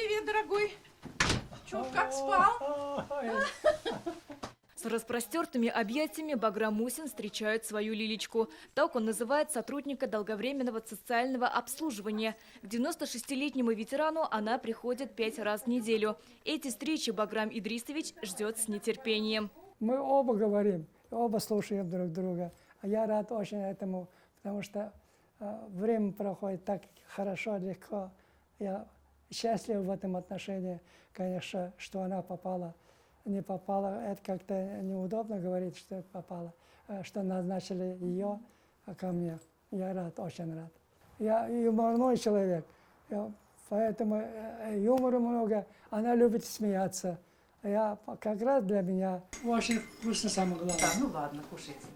Привет, дорогой. Чё, как спал? С распростертыми объятиями Баграм Мусин встречает свою Лилечку. Так он называет сотрудника долговременного социального обслуживания. К 96-летнему ветерану она приходит 5 раз в неделю. Эти встречи Баграм Идрисович ждет с нетерпением. Мы оба говорим, оба слушаем друг друга. А я рад очень этому, потому что время проходит так хорошо, легко. Я счастлив в этом отношении, конечно, что она попала. Не попала, это как-то неудобно говорить, что попала, что назначили ее ко мне. Я рад, очень рад. Я юморной человек, поэтому юмора много, она любит смеяться. Я как раз для меня очень вкусно, самое главное. Да, ну ладно, кушайте.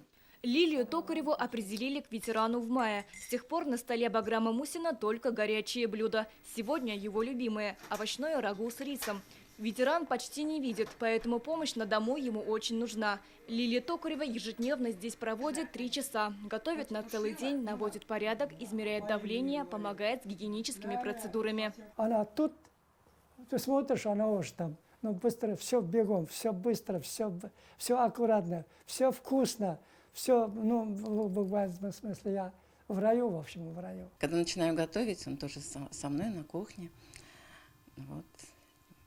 Лилию Токареву определили к ветерану в мае. С тех пор на столе Баграма Мусина только горячие блюда. Сегодня его любимые – овощное рагу с рисом. Ветеран почти не видит, поэтому помощь на дому ему очень нужна. Лилия Токарева ежедневно здесь проводит 3 часа. Готовит на целый день, наводит порядок, измеряет давление, помогает с гигиеническими процедурами. Она тут, ты смотришь, она уже там. Ну, быстро, все бегом, все быстро, все аккуратно, все вкусно, все, ну, в буквальном смысле, я в раю, в общем, в раю. Когда начинаю готовить, он тоже со мной на кухне. Вот,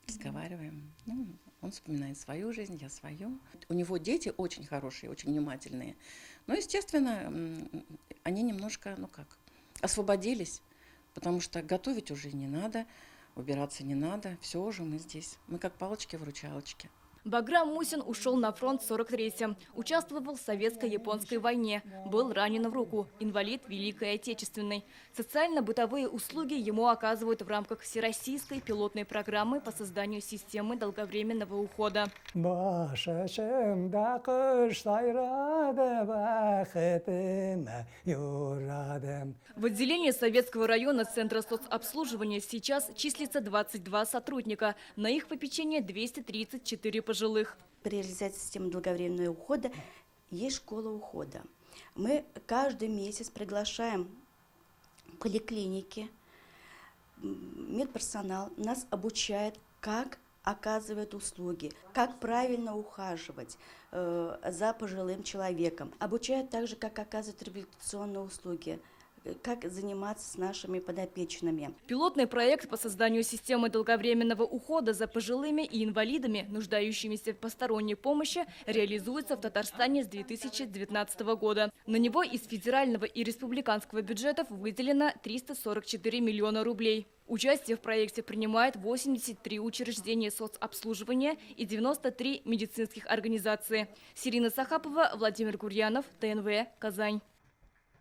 разговариваем. Ну, он вспоминает свою жизнь, я свою. У него дети очень хорошие, очень внимательные. Но, естественно, они немножко, ну как, освободились, потому что готовить уже не надо. Убираться не надо, все уже мы здесь. Мы как палочки-выручалочки. Баграм Мусин ушел на фронт в 43-м. Участвовал в советско-японской войне. Был ранен в руку. Инвалид Великой Отечественной. Социально-бытовые услуги ему оказывают в рамках всероссийской пилотной программы по созданию системы долговременного ухода. В отделении Советского района Центра соцобслуживания сейчас числится 22 сотрудника. На их попечение 234 пожилых. При реализации системы долговременного ухода есть школа ухода. Мы каждый месяц приглашаем поликлиники, медперсонал, нас обучает, как оказывают услуги, как правильно ухаживать за пожилым человеком. Обучают также, как оказывать реабилитационные услуги, как заниматься с нашими подопечными. Пилотный проект по созданию системы долговременного ухода за пожилыми и инвалидами, нуждающимися в посторонней помощи, реализуется в Татарстане с 2019 года. На него из федерального и республиканского бюджетов выделено 344 миллиона рублей. Участие в проекте принимает 83 учреждения соцобслуживания и 93 медицинских организации. Сирина Сахапова, Владимир Гурьянов, ТНВ, Казань.